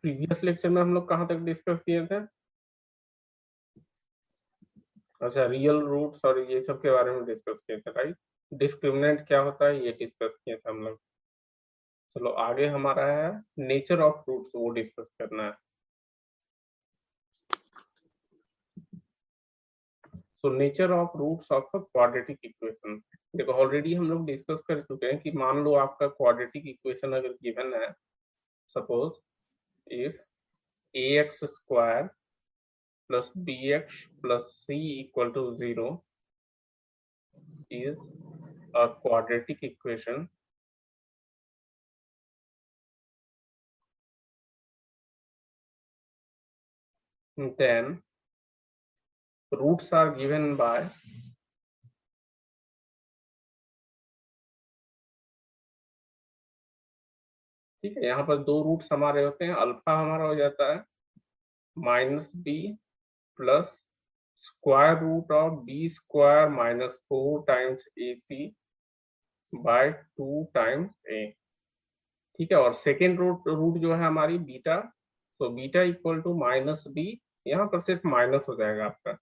Previous lecture में हम लोग कहाँ तक डिस्कस किए थे? अच्छा, रियल रूट्स और ये सब के बारे में डिस्कस किए थे, राइट? डिस्क्रिमिनेंट क्या होता है ये डिस्कस किए थे हम लोग। चलो आगे हमारा है नेचर ऑफ रूट्स, वो डिस्कस करना है। So nature of roots of a quadratic equation. देखो ऑलरेडी हम लोग डिस्कस कर चुके हैं कि मान लो आपका क्वाड्रेटिक इक्वेशन अगर गिवन है, suppose if ax square plus bx plus c equal to 0 is a quadratic equation, then roots are given by ठीक है, यहाँ पर दो रूट्स हमारे होते हैं। अल्फा हमारा हो जाता है minus B plus square root of b square minus 4 times A c by 2 times a. ठीक है, और सेकेंड रूट जो है हमारी बीटा, तो beta equal to minus B, यहाँ पर सिर्फ माइनस हो जाएगा आपका,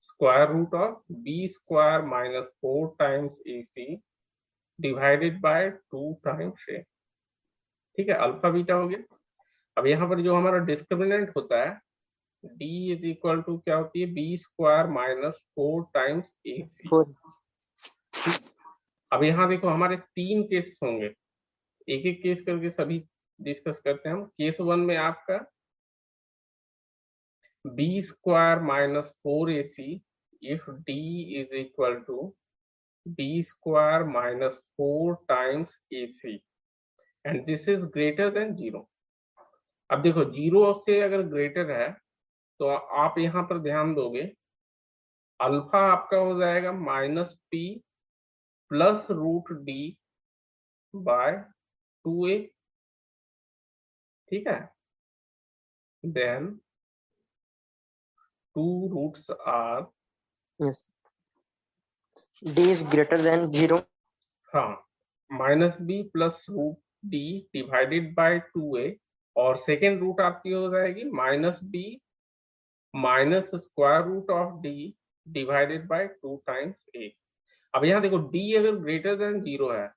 square root of b square minus 4 times A c divided by 2 times a. ठीक है, अल्फा बीटा हो गया। अब यहाँ पर जो हमारा डिस्क्रिमिनेंट होता है d इज इक्वल टू क्या होती है, बी स्क्वायर माइनस 4 टाइम्स ए सी। अब यहाँ देखो हमारे तीन केस होंगे, एक एक केस करके सभी डिस्कस करते हैं हम। केस वन में आपका B square minus 4 A C if d is equal to B square minus 4 times A C and this is greater than 0। अब देखो 0 से अगर ग्रेटर है तो आप यहाँ पर ध्यान दोगे, अल्फा आपका हो जाएगा minus P plus root D by 2a। ठीक है, then two roots are Yes. D is greater than 0. हाँ, minus B plus root D divided by 2a, और सेकेंड रूट आपकी हो जाएगी minus B minus square root of D divided by 2 times a। अब यहाँ देखो d अगर greater than 0 है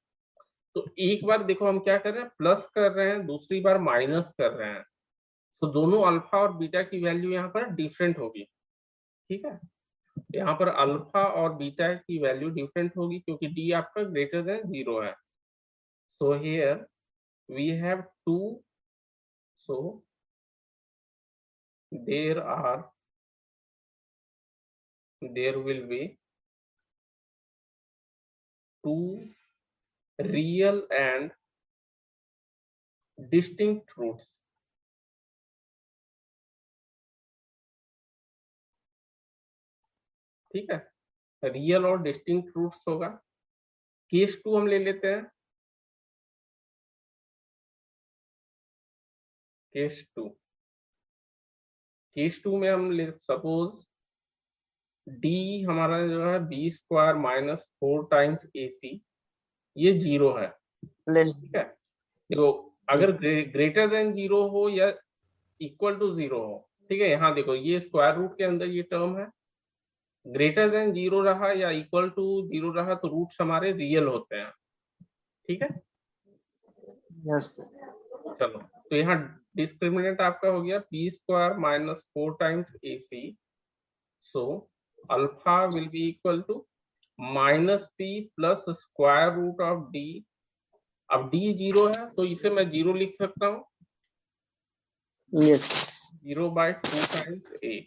तो एक बार देखो हम क्या कर रहे हैं, प्लस कर रहे हैं, दूसरी बार माइनस कर रहे हैं, तो दोनों अल्फा और बीटा की वैल्यू यहाँ पर डिफरेंट होगी। ठीक है, यहाँ पर अल्फा और बीटा की वैल्यू डिफरेंट होगी क्योंकि डी आपका ग्रेटर देन 0 है। So here we have to, so there will be two real and distinct roots। ठीक है, रियल और डिस्टिंक्ट रूट्स होगा। केस टू हम ले लेते हैं, केस टू में हम ले सपोज डी हमारा जो है बी स्क्वायर माइनस 4 टाइम्स ए सी, ये 0 है। ठीक है, देखो अगर ग्रेटर देन 0 हो या इक्वल टू 0 हो, ठीक है, यहाँ देखो ये स्क्वायर रूट के अंदर ये टर्म है, ग्रेटर देन 0 रहा या इक्वल टू 0 रहा तो रूट्स हमारे रियल होते हैं। ठीक है, Yes. चलो तो यहाँ डिस्क्रिमिनेंट आपका हो गया B square minus 4 times A C, so alpha will be equal to minus P plus square root of D. अब डी 0 है तो इसे मैं 0 लिख सकता हूँ, Yes. 0 बाय 2 टाइम्स ए,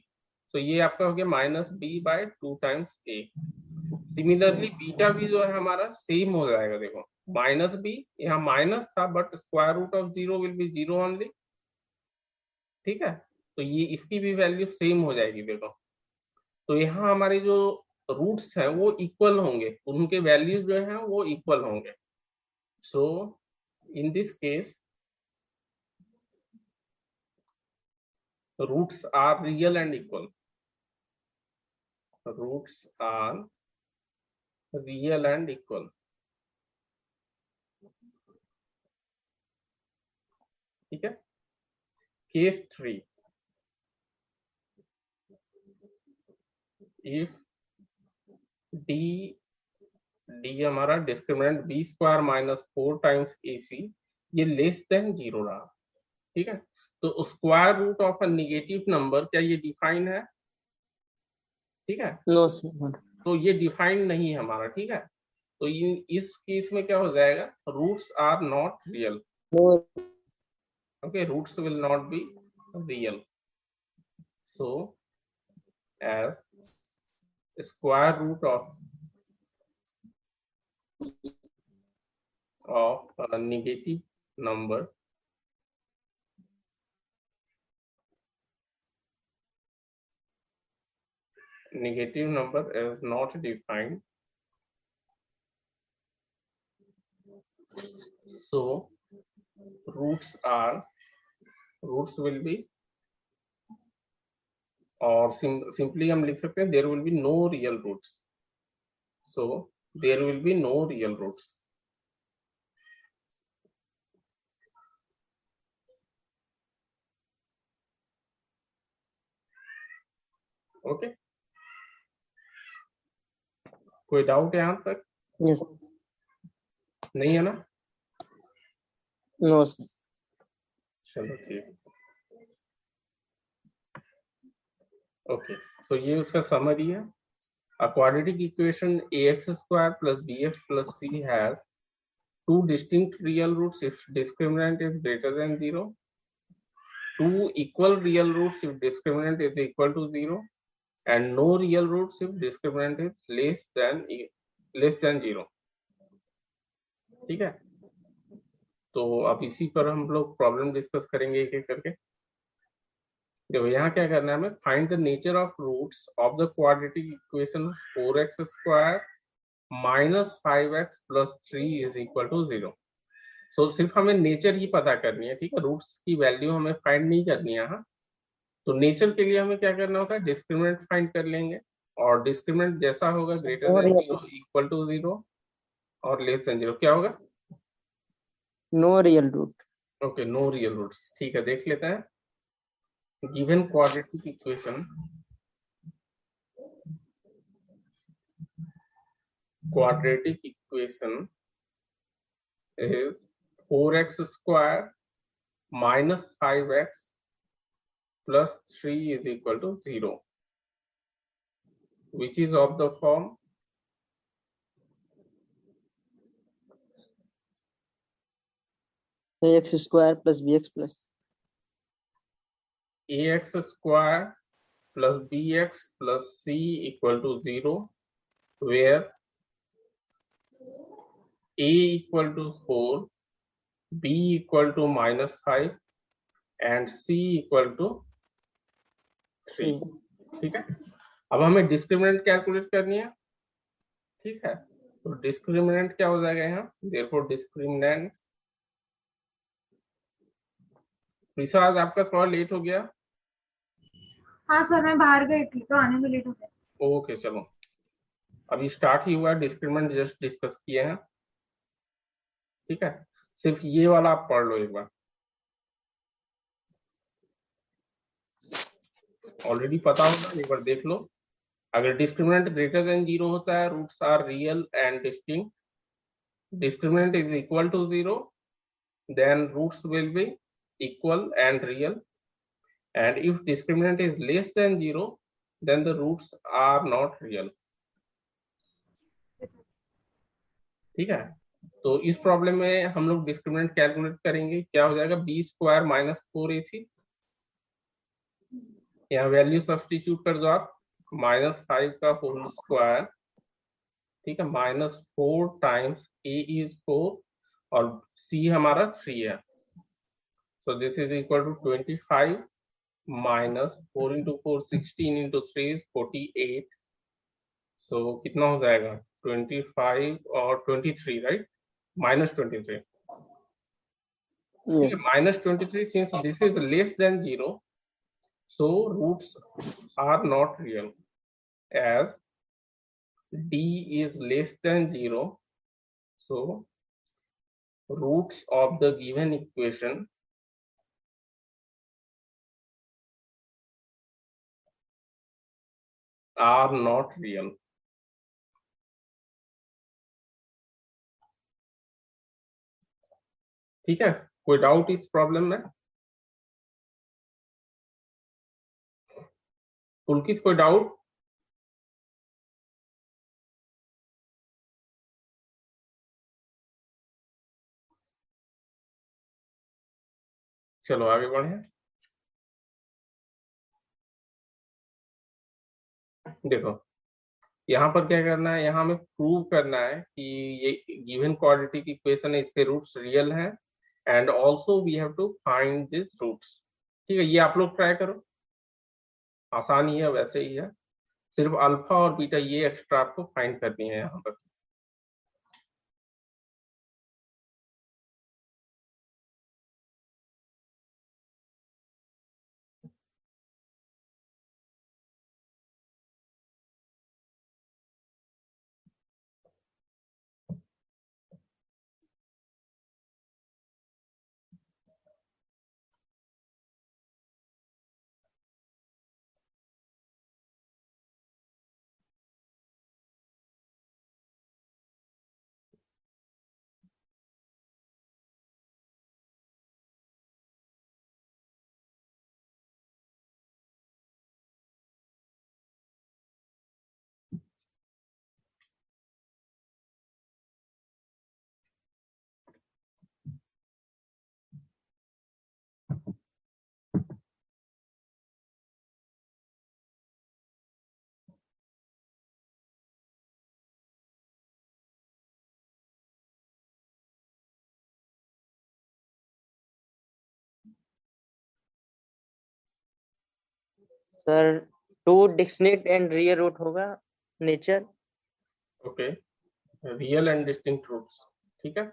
तो ये आपका हो गया minus B by 2 times A. Similarly beta भी जो है हमारा सेम हो जाएगा, देखो माइनस बी, यहाँ माइनस था but square root of 0 will be 0 only. ठीक है, तो ये इसकी भी वैल्यू सेम हो जाएगी। देखो तो यहाँ हमारे जो रूट्स हैं वो इक्वल होंगे, उनके वैल्यू जो है वो इक्वल होंगे। So in this case roots are real and equal, roots are real and equal. ठीक है, case 3, if d हमारा discriminant b square minus 4 times AC ये लेस देन 0 रहा, ठीक है। तो square root of a negative number क्या ये डिफाइन है? ठीक है, नो सर, तो ये डिफाइन नहीं है हमारा, ठीक है। तो इस केस में क्या हो जाएगा, roots are not real, no okay, roots will not be real. So as square root of a negative number is not defined, so roots will be, or simply हम लिख सकते हैं there will be no real roots, so there will be no real roots. Okay, कोई doubt यहाँ तक? Yes नहीं है ना? नो सर, चलो ठीक, ओके। सो ये उसका समरी है। A quadratic equation ax square plus bx plus c has two distinct real roots if discriminant is greater than 0, two equal real roots if discriminant is equal to 0, and no real roots if discriminant is less than 0, ठीक है। तो अब इसी पर हम लोग problem discuss करेंगे एक एक करके। देखो यहाँ क्या करना है हमें, find the nature of roots of the quadratic equation 4x square minus 5x plus 3 is equal to 0। So सिर्फ हमें नेचर ही पता करनी है, ठीक है, रूट्स की वैल्यू हमें फाइंड नहीं करनी है यहाँ। तो नेचर के लिए हमें क्या करना होगा, डिस्क्रिमिनेंट फाइंड कर लेंगे, और डिस्क्रिमिनेंट जैसा होगा ग्रेटर देन 0, इक्वल टू 0 और लेस देन 0 क्या होगा, no real root. Okay, no real roots, ठीक है। देख लेते हैं, given quadratic equation is 4x square minus 5x plus 3 is equal to 0, which is of the form ax square plus bx plus ax square plus bx plus c equal to 0, where a equal to 4, b equal to minus 5 and c equal to 3, ठीक है। अब हमें discriminant calculate करनी है, ठीक है। तो discriminant क्या हो जाएगा यहाँ, देयरफॉर डिस्क्रिमिनेंट, आज आपका थोड़ा लेट हो गया। हाँ सर, मैं बाहर गई थी तो आने में लेट हो गया। ओके चलो, अभी स्टार्ट ही हुआ, डिस्क्रिमिनेंट जस्ट डिस्कस किए हैं, ठीक है। सिर्फ ये वाला आप पढ़ लो एक बार, ऑलरेडी पता होगा, एक बार देख लो। अगर डिस्क्रिमिनेंट ग्रेटर देन 0 होता है, roots are real and distinct, discriminant is equal to 0, then roots will be equal and real, and if discriminant is less than 0, then the roots are not real, ठीक है। तो इस problem में हम लोग discriminant calculate करेंगे, क्या हो जाएगा, बी स्क्वायर माइनस 4ac, यहाँ वैल्यू सब्स्टिट्यूट कर दो आप, -5 का होल स्क्वायर, ठीक है, -4 टाइम्स a is 4 और c हमारा 3 है, so this is equal to 25 minus 4 into 4 16 into 3 is 48, so कितना हो जाएगा 25 और 23, right, -23, yes -23, since this is less than 0, so roots are not real, as d is less than 0, so roots of the given equation are not real. ठीक है, कोई doubt इस problem में? पुलकित कोई डाउट? चलो आगे बढ़े। देखो यहाँ पर क्या करना है, यहाँ हमें प्रूव करना है कि ये गिवन क्वाड्रेटिक इक्वेशन है, इसके रूट्स रियल हैं, and also we have to find this roots. ठीक है, ये आप लोग ट्राई करो, आसान ही है, वैसे ही है, सिर्फ अल्फा और बीटा ये एक्स्ट्रा आपको फाइंड करनी है यहाँ पर। Sir 2 distinct and real root होगा nature. Okay, real and distinct roots, ठीक है।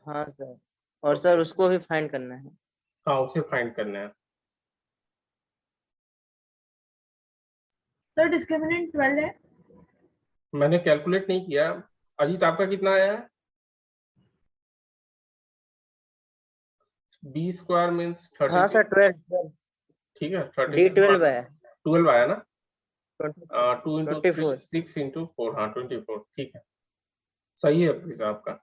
हाँ सर, और सर उसको भी फाइंड करना है। हाँ, उसे फाइंड करना है। सर डिस्क्रिमिनेंट 12 है। मैंने कैलकुलेट नहीं किया। अजीत आपका कितना आया है? बी स्क्वायर मीन्स हाँ सर 36। 12 ठीक है, 36 D12 है 12 आया ना। 24 2 इंटू 24। 6 इंटू 4, हाँ 24, ठीक है, सही है प्लीज आपका।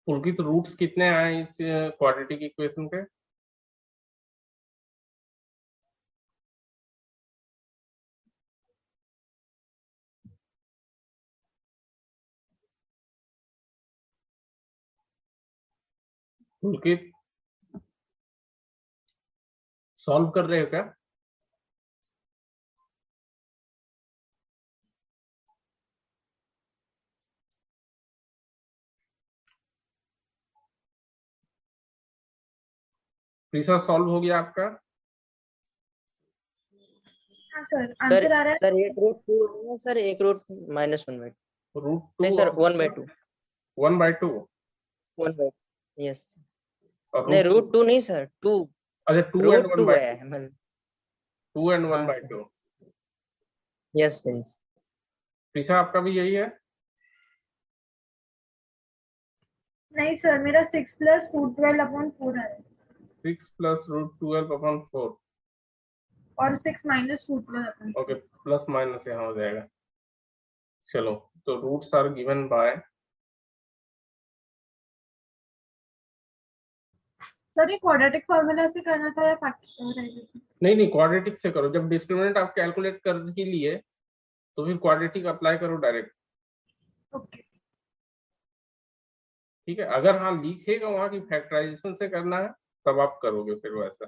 पुलकित रूट्स कितने आए इस क्वाड्रेटिक इक्वेशन के? पुलकित सॉल्व कर रहे हो क्या? प्रीसा सॉल्व हो गया आपका? हाँ सर, सर आंसर आ रहा है। सर एक रूट 2 है सर, एक रूट -1/2। रूट नहीं 2 सर 1/2। 1/2 1/2 यस। और नहीं रूट 2? रूट 2 नहीं सर 2। अच्छा, 2 एंड रूट 2 1/2। है मतलब। 2 एंड हाँ सर 1/2। Yes yes. प्रीसा आपका भी यही है? नहीं सर, मेरा 6 + √12/4 है 6 + √12/4। और 6 - √12/4। ओके, प्लस माइनस यहाँ हो जाएगा। चलो, तो roots are given by. Sir ये क्वाड्रेटिक फॉर्मूला से करना था या फैक्टराइजेशन? नहीं, क्वाड्रेटिक से करो। जब डिस्क्रिमिनेंट आप कैलकुलेट कर ही लिए तो फिर क्वाड्रेटिक अप्लाई करो डायरेक्ट। ओके। ठीक है, अगर हाँ लिखेगा वहां की फैक्टराइजेशन से करना है तब आप करोगे फिर वैसा।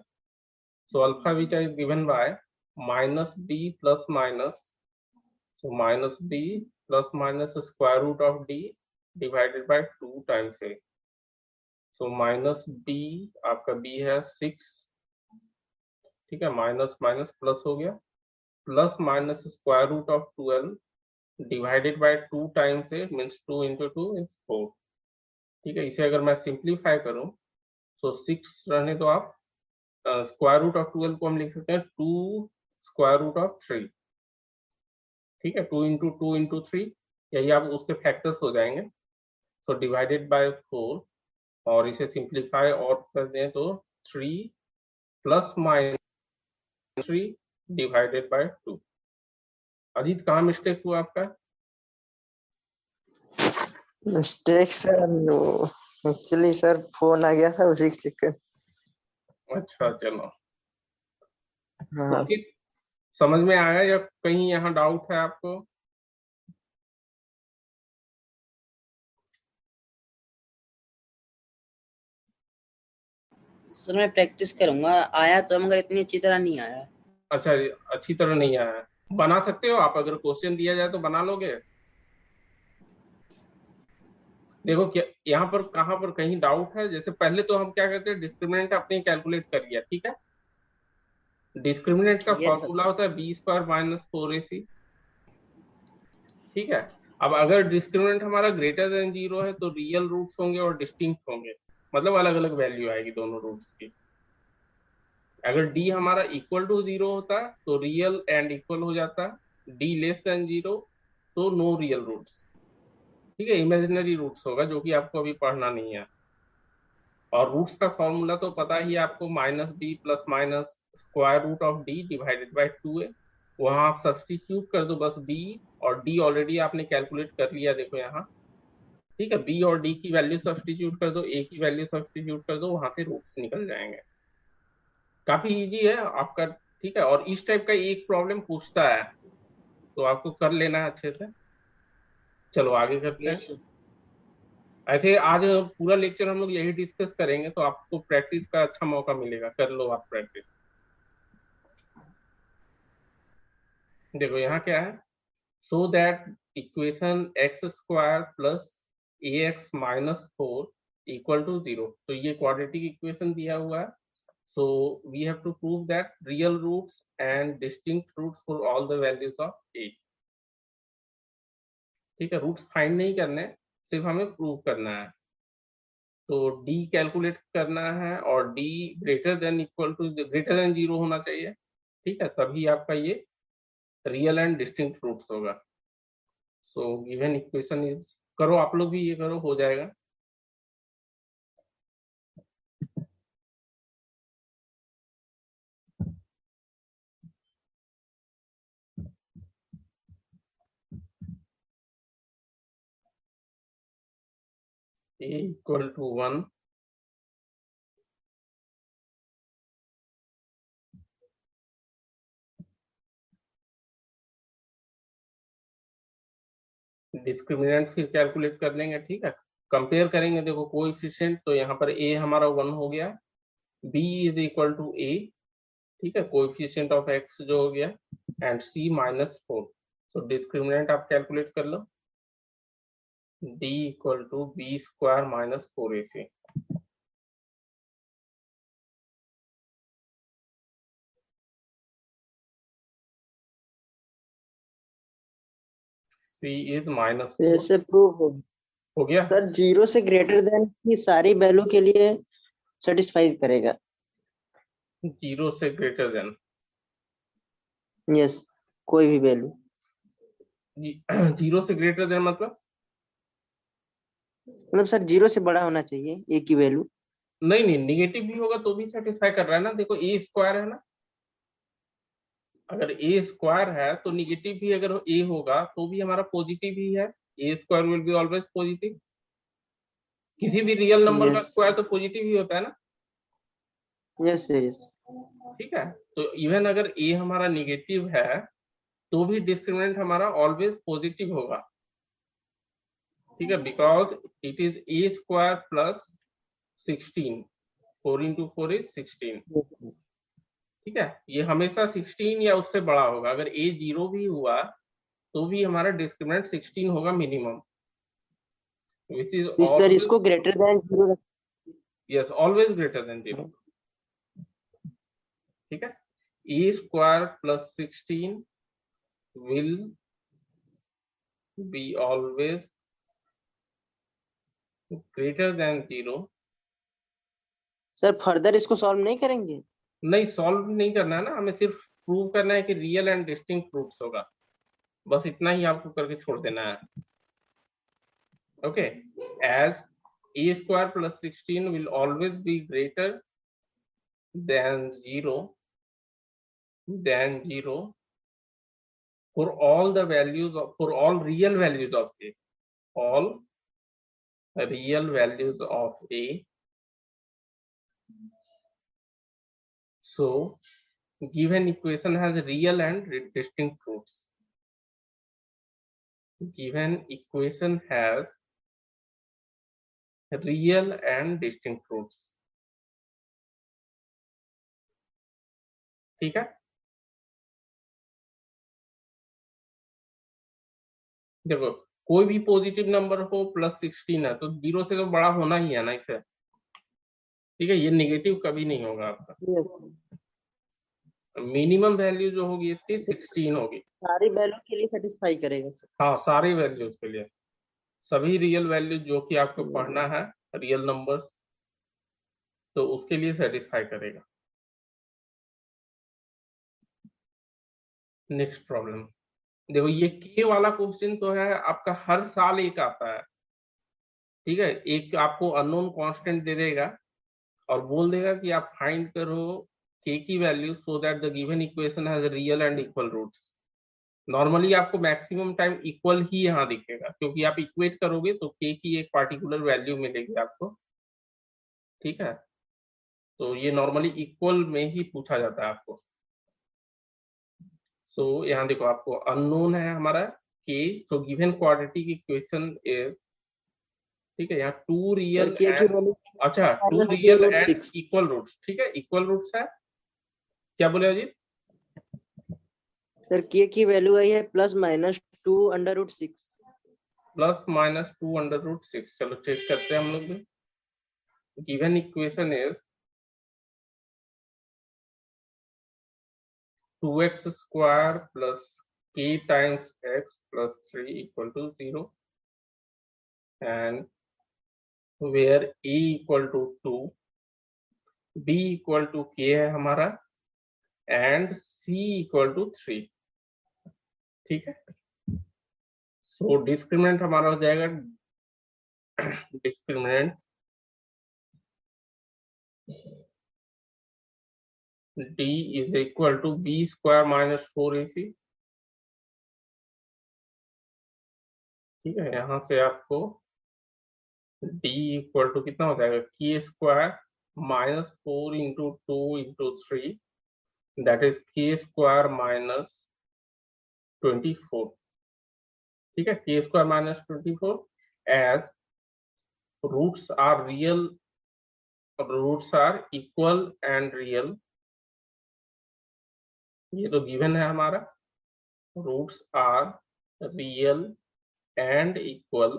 So alpha beta is given by minus B plus minus, so minus B plus minus square root of D divided by 2 times A. So minus B, आपका बी है 6, ठीक है, माइनस माइनस प्लस हो गया, plus minus square root of 12 divided by 2 times A means 2 into 2 is 4। ठीक है, इसे अगर मैं सिंप्लीफाई करूं तो 6 रहने तो आप स्क्वायर रूट ऑफ 12 को हम लिख सकते हैं 2 स्क्वायर रूट ऑफ 3। ठीक है, 2 into 2 into 3, यही आप उसके फैक्टर्स हो जाएंगे। सो डिवाइडेड बाय 4, और इसे सिंप्लीफाई और कर दें तो 3 plus minus 3 divided by 2। Ajit कहाँ मिस्टेक हुआ आपका? Mistake sir, no actually sir phone आ गया था उसी के चक्कर। अच्छा चलो, हाँ ओके, समझ में आया या कहीं यहाँ डाउट है आपको? सर मैं प्रैक्टिस करूंगा, आया तो मगर इतनी अच्छी तरह नहीं आया। अच्छा, अच्छी तरह नहीं आया है। बना सकते हो आप, अगर क्वेश्चन दिया जाए तो बना लोगे। देखो क्या यहाँ पर कहाँ पर कहीं डाउट है? जैसे पहले तो हम क्या करते हैं, डिस्क्रिमिनेंट आपने कैलकुलेट कर लिया, ठीक है। डिस्क्रिमिनेंट का यस सर। फॉर्मूला होता है बी स्क्वायर माइनस 4ac। ठीक है, अब अगर डिस्क्रिमिनेंट हमारा ग्रेटर देन 0 है तो रियल रूट्स होंगे और डिस्टिंक्ट होंगे, मतलब अलग अलग वैल्यू आएगी दोनों रूट्स की। अगर डी हमारा इक्वल टू 0 होता तो रियल एंड इक्वल हो जाता, डी लेस देन 0 तो नो रियल रूट्स। ठीक है, इमेजिनरी रूट्स होगा जो कि आपको अभी पढ़ना नहीं है। और रूट्स का फॉर्मूला तो पता ही है आपको, minus B plus minus square root of D divided by 2a। वहां आप सब्सटीट्यूट कर दो बस बी, और डी ऑलरेडी आपने कैलकुलेट कर लिया, देखो यहाँ। ठीक है, बी और डी की वैल्यू सब्सटीट्यूट कर दो, ए की वैल्यू सब्सटीट्यूट कर दो, वहां से रूट्स निकल जाएंगे। काफी इजी है आपका। ठीक है, और इस टाइप का एक प्रॉब्लम पूछता है तो आपको कर लेना है अच्छे से। चलो आगे करते हैं। Yes sir. ऐसे आज पूरा लेक्चर हम लोग यही डिस्कस करेंगे, तो आपको प्रैक्टिस का अच्छा मौका मिलेगा, कर लो आप प्रैक्टिस। देखो यहाँ क्या है, so that equation x square plus a x minus 4 equal to 0। तो ये क्वाड्रेटिक इक्वेशन दिया हुआ है। So we have to prove that real roots and distinct roots for all the values of a. ठीक है, रूट्स फाइंड नहीं करने, सिर्फ हमें प्रूव करना है। तो d कैलकुलेट करना है, और d greater than equal to greater than 0 होना चाहिए। ठीक है, तभी आपका ये रियल एंड डिस्टिंक्ट रूट्स होगा। सो गिवन इक्वेशन इज, करो आप लोग भी ये करो, हो जाएगा। a इक्वल टू 1, डिस्क्रिमिनेंट फिर कैलकुलेट कर लेंगे। ठीक है, कंपेयर करेंगे। देखो कोएफिशिएंट, तो यहाँ पर a हमारा 1 हो गया, b is equal to a। ठीक है, कोएफिशिएंट ऑफ x जो हो गया, and c minus 4। So discriminant आप कैलकुलेट कर लो, d equal to b square minus 4ac। c is minus 4। ऐसे प्रूव हो गया। सर 0 से ग्रेटर देन की सारी वैल्यू के लिए सेटिस्फाई करेगा। 0 से ग्रेटर देन, यस, कोई भी वैल्यू। 0 से ग्रेटर देन मतलब मतलब सर 0 से बड़ा होना चाहिए ए की वैल्यू। नहीं, निगेटिव भी होगा तो भी सेटिस्फाई कर रहा है ना। देखो ए स्क्वायर है ना, अगर ए स्क्वायर है तो निगेटिव भी अगर ए होगा तो भी हमारा पॉजिटिव ही है। A square will be always positive. किसी भी रियल नंबर का यस स्क्वायर तो पॉजिटिव ही होता है ना। Yes sir yes. ठीक है, तो इवन अगर a हमारा निगेटिव है तो भी डिस्क्रिमिनेंट हमारा ऑलवेज पॉजिटिव होगा। ठीक है, because it is a square plus 16, 4 into 4 is 16। ठीक है, ये हमेशा 16 या उससे बड़ा होगा। अगर a 0 भी हुआ तो भी हमारा डिस्क्रिमिनेंट 16 होगा minimum, which is sir always, इसको greater than 0। yes, always greater than 0। ठीक है, a square plus 16 will be always greater than 0। Sir further इसको सॉल्व नहीं करेंगे? नहीं, सॉल्व नहीं करना है ना, हमें सिर्फ प्रूव करना है कि रियल एंड डिस्टिंक्ट रूट्स होगा, बस इतना ही आपको करके छोड़ देना है। Okay, as a square plus 16 will always be greater than 0 for all the values of, for all real values of a, all real values of a। So given equation has real and distinct roots। Given equation has real and distinct roots। ठीक है, देखो कोई भी positive number हो plus 16 है तो 0 से तो बड़ा होना ही है ना इसे। ठीक है, ये नेगेटिव कभी नहीं होगा आपका। मिनिमम वैल्यू जो होगी इसकी 16 होगी। सारी वैल्यू के लिए सेटिस्फाई करेगा सर? हाँ, सारी वैल्यूज के लिए, सभी रियल वैल्यू जो कि आपको पढ़ना है, रियल नंबर्स, तो उसके लिए सेटिस्फाई करेगा। नेक्स्ट प्रॉब्लम देखो, ये के वाला क्वेश्चन तो है आपका हर साल एक आता है। ठीक है, एक आपको अननोन कांस्टेंट दे देगा और बोल देगा कि आप फाइंड करो के की value so that the given equation has real and equal roots. Normally आपको मैक्सिमम टाइम इक्वल ही यहाँ दिखेगा, क्योंकि आप इक्वेट करोगे तो के की एक पार्टिकुलर वैल्यू मिलेगी आपको। ठीक है, तो ये नॉर्मली इक्वल में ही पूछा जाता है आपको। सो यहाँ देखो आपको अननोन है हमारा के, so given quadratic equation is, ठीक है, यहाँ 2 रियल एंड, अच्छा 2 रियल एंड इक्वल रूट्स। ठीक है, इक्वल रूट्स है, क्या बोले अजीत? सर के की वैल्यू आई है plus minus 2 under root 6। Plus minus 2 under root 6। चलो चेक करते हैं हम लोग भी। Given equation is 2x square plus k times x plus 3 equal to 0, and where a equal to 2, b equal to k है हमारा, and c equal to 3। ठीक है, सो डिस्क्रिमिनेंट हमारा हो जाएगा, discriminant d is equal to b square minus 4ac। ठीक है, यहाँ से आपको d इक्वल टू कितना हो जाएगा, k square minus 4 into 2 into 3, that is k square minus 24। ठीक है, k square minus 24 as roots are real, roots are equal and real. ये तो गिवन है हमारा, roots are real and equal,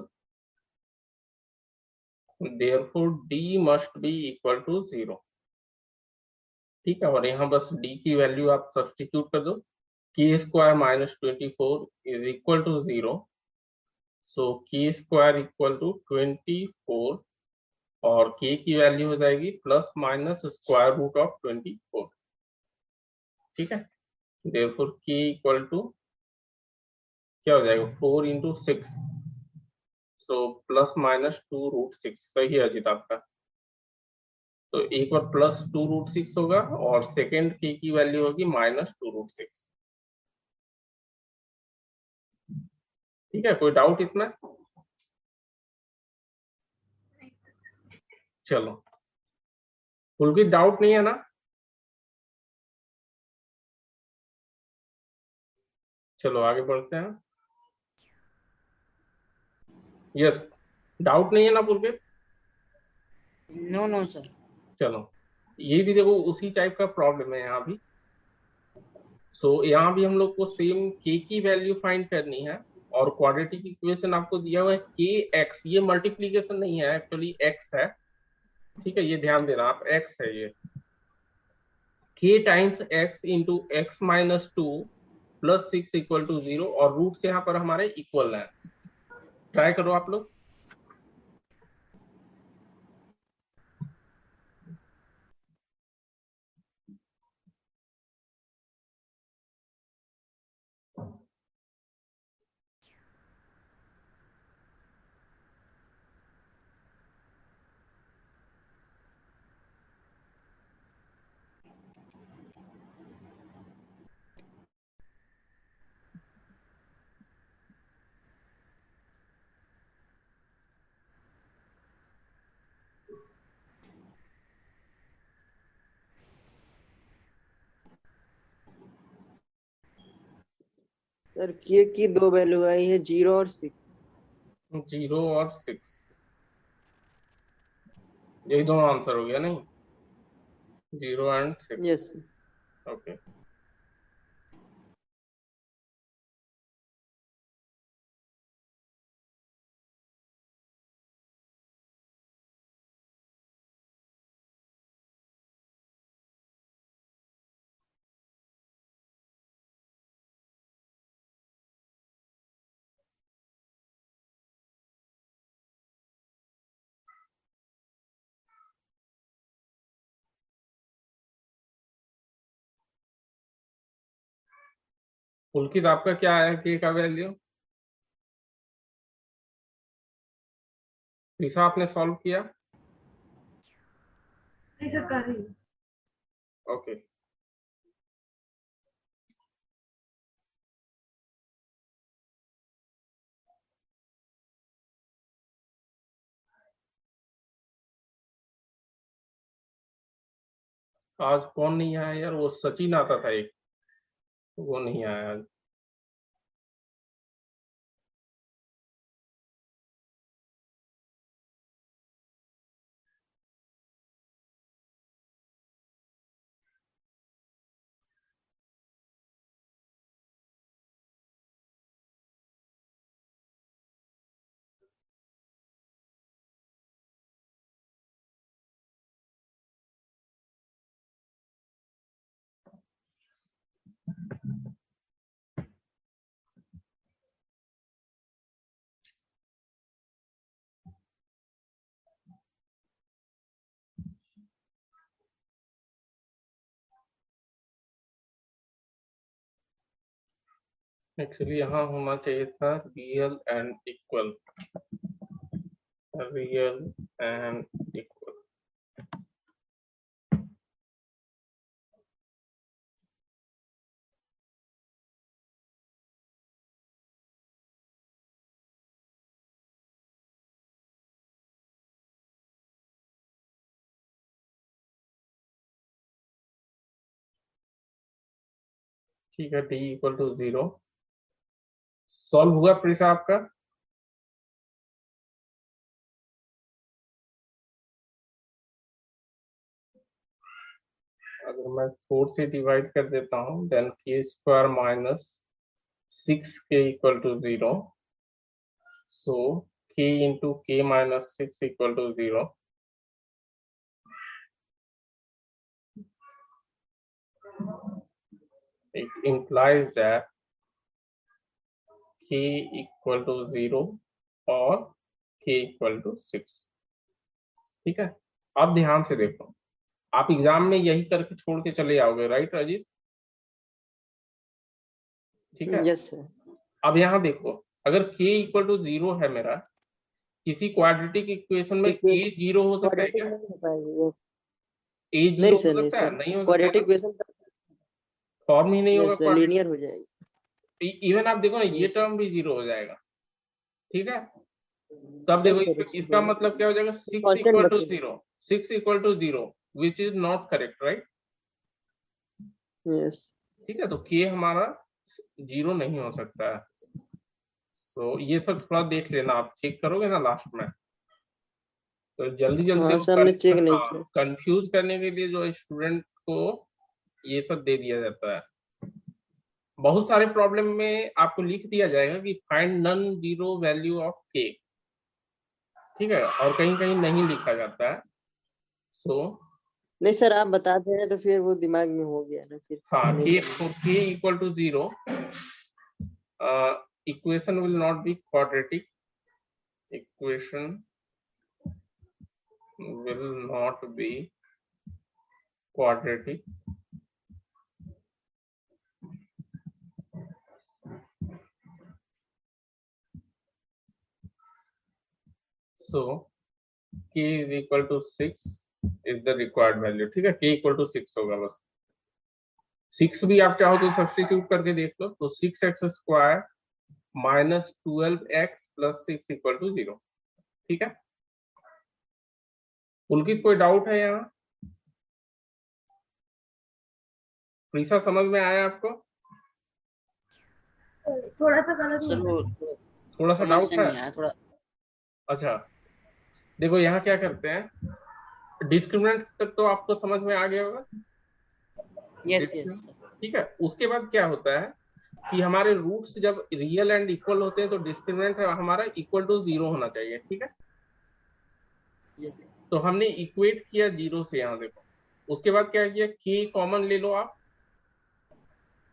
therefore d must be equal to 0। ठीक है, और यहाँ बस d की वैल्यू आप सब्स्टिट्यूट कर दो, k square minus 24 is equal to 0, so k square equal to 24 और k की वैल्यू हो जाएगी plus minus square root of 24। ठीक है, therefore k इक्वल टू क्या हो जाएगा, 4 into 6, so plus minus 2 root 6। सही है अजीत आपका, तो एक बार प्लस 2 रूट 6 होगा और सेकेंड के की वैल्यू होगी माइनस 2 रूट 6। ठीक है, कोई डाउट इतना? चलो, कोई डाउट नहीं है ना? चलो आगे बढ़ते हैं। यस, डाउट नहीं है ना पुलकित? No no sir. चलो, ये भी देखो उसी टाइप का प्रॉब्लम है यहाँ भी। सो यहाँ भी हम लोग को सेम के की वैल्यू फाइंड करनी है, और क्वाड्रेटिक इक्वेशन आपको दिया हुआ है के एक्स, ये मल्टीप्लीकेशन नहीं है एक्चुअली, एक्स है, ठीक है, ये ध्यान देना आप, एक्स है ये, k times x into X minus two plus 6 equal to 0, और रूट्स यहाँ पर हमारे इक्वल हैं। ट्राई करो आप लोग। सर के की दो वैल्यू आई है, 0 और 6। 0 और 6, यही दोनों आंसर हो गया नहीं? 0 एंड 6। यस। ओके, पुलकित आपका क्या है के का वैल्यू? ऋषा आपने सॉल्व किया? नहीं सर, कर रही हूँ। ओके, आज कौन नहीं आया यार? वो सचिन आता था एक, वो नहीं आया आज। एक्चुअली यहाँ होना चाहिए था real and equal, real and equal. ठीक है, डी इक्वल टू 0 सॉल्व हुआ प्रीसा आपका? अगर मैं 4 से डिवाइड कर देता हूँ, then k square minus 6k equal to 0, so k into k minus 6 equal to 0। It implies that k equal to 0 और k equal to 6। ठीक है, अब ध्यान से देखो, आप एग्जाम में यही करके छोड़ के चले आओगे, राइट अजीत? ठीक है, यस सर। अब यहाँ देखो, अगर k इक्वल टू 0 है मेरा, किसी क्वाड्रेटिक इक्वेशन में a 0 हो सकता है क्या? नहीं हो पाएगा। a 0 नहीं हो सर, नहीं सकता है? सर, नहीं हो क्वाड्रेटिक सकता, इक्वेशन फॉर्म ही नहीं होगा यस सर, quadratic। लीनियर हो जाएगी। इवन आप देखो ना, ये Yes. टर्म भी 0 हो जाएगा, ठीक है। तब देखो Yes, sir, yes, इसका sir. मतलब क्या हो जाएगा, 6 Constant इक्वल टू बचेगा। 0, 6 equal to 0, which is not correct, right? Yes. ठीक है, तो k हमारा जीरो नहीं हो सकता है। तो ये सब थोड़ा देख लेना, आप चेक करोगे ना लास्ट में, तो जल्दी हाँ सर, हमने चेक नहीं किया। कंफ्यूज करने के लिए जो स्टूडेंट को ये सब दे दिया जाता है। बहुत सारे प्रॉब्लम में आपको लिख दिया जाएगा कि find non zero value of K, ठीक है, और कहीं कहीं नहीं लिखा जाता है। सो नहीं सर, आप बता दे रहे तो फिर वो दिमाग में हो गया ना फिर। हाँ, नहीं K equal to zero, equation will not be quadratic, equation will not be quadratic. So k is equal to 6 is the required value, ठीक है, k equal to 6 होगा बस। 6 भी आप चाहो तो सब्स्टिट्यूट करके देख लो, तो 6x square minus 12x plus 6 equal to 0, ठीक है। पुलकित कोई डाउट है यहाँ? प्रीसा समझ में आया आपको? थोड़ा सा गलत सर हुआ वो थोड़ा सा समझ डाउट से है? नहीं आया थोड़ा। अच्छा देखो, यहाँ क्या करते हैं, डिस्क्रिमिनेंट तक तो आपको समझ में आ गया होगा। यस यस ठीक है, उसके बाद क्या होता है कि हमारे रूट्स जब रियल एंड इक्वल होते हैं तो डिस्क्रिमिनेंट हमारा इक्वल टू 0 होना चाहिए, ठीक है। तो हमने इक्वेट किया 0 से, यहाँ देखो। उसके बाद क्या किया, k कॉमन ले लो आप,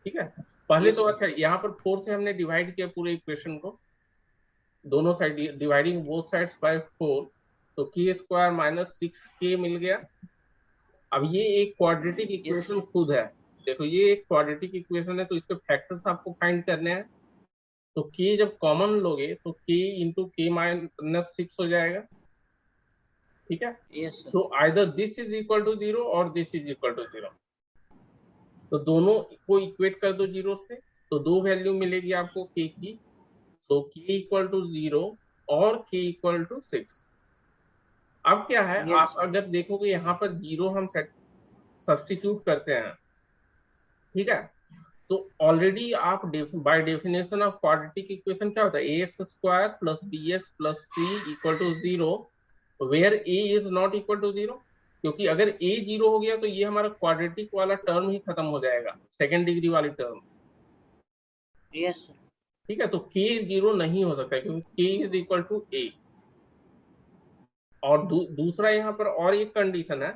ठीक है। पहले तो अच्छा, यहाँ पर 4 से हमने डिवाइड किया पूरे इक्वेशन को, दोनों side dividing both sides by 4, तो k स्क्वायर माइनस 6k मिल गया। अब ये एक क्वाड्रेटिक इक्वेशन खुद है, देखो ये एक क्वाड्रेटिक इक्वेशन है, तो इसके फैक्टर्स आपको फाइंड करने हैं। तो k जब कॉमन लोगे तो k इंटू के माइनस 6 हो जाएगा, ठीक है। So either this is equal to 0 और दिस इज इक्वल टू 0, तो दोनों को इक्वेट कर दो 0 से, तो दो वैल्यू मिलेगी आपको k की। तो k इक्वल टू 0 और k इक्वल टू 6। अब क्या है, आप अगर देखोगे यहाँ पर 0 हम सब्स्टिट्यूट करते हैं, ठीक है, तो ऑलरेडी आप by definition of quadratic equation क्या होता है, ax square plus bx plus c equal to 0, where a is not equal to 0, क्योंकि अगर a 0 हो गया तो ये हमारा क्वाड्रेटिक वाला टर्म ही खत्म हो जाएगा, सेकेंड डिग्री वाली टर्म। यस ठीक है, तो k 0 नहीं हो सकता क्योंकि k is equal to a। और दूसरा यहाँ पर और एक कंडीशन है,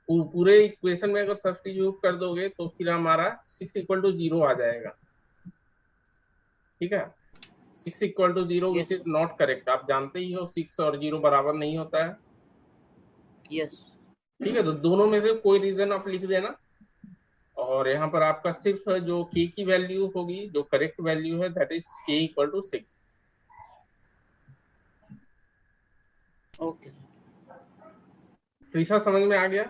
पूरे इक्वेशन में अगर सब्स्टिट्यूट कर दोगे तो फिर हमारा 6 इक्वल टू 0 आ जाएगा, ठीक है। 6 equal to 0 which is not correct, आप जानते ही हो 6 और 0 बराबर नहीं होता है। यस ठीक है, तो दोनों में से कोई रीजन आप लिख देना, और यहाँ पर आपका सिर्फ जो k की वैल्यू होगी, जो करेक्ट वैल्यू है, that is k equal to 6। Okay Preesa समझ में आ गया?